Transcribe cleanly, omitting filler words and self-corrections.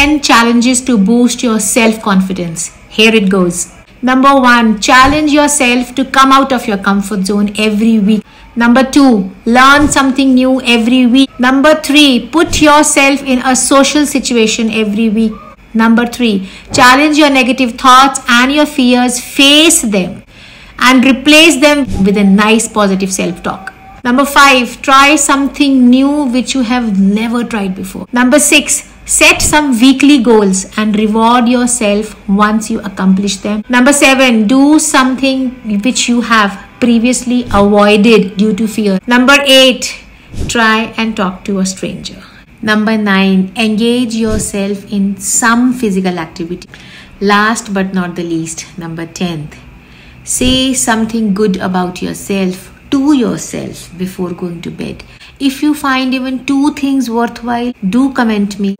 10 challenges to boost your self-confidence. Here it goes. Number 1, challenge yourself to come out of your comfort zone every week. Number 2, learn something new every week. Number 3, put yourself in a social situation every week. Number 3, challenge your negative thoughts and your fears, face them and replace them with a nice positive self-talk. Number 5, try something new which you have never tried before. Number 6, set some weekly goals and reward yourself once you accomplish them. Number 7, do something which you have previously avoided due to fear. Number 8, try and talk to a stranger. Number 9, engage yourself in some physical activity. Last but not the least, number 10, say something good about yourself to yourself before going to bed. If you find even 2 things worthwhile, do comment me.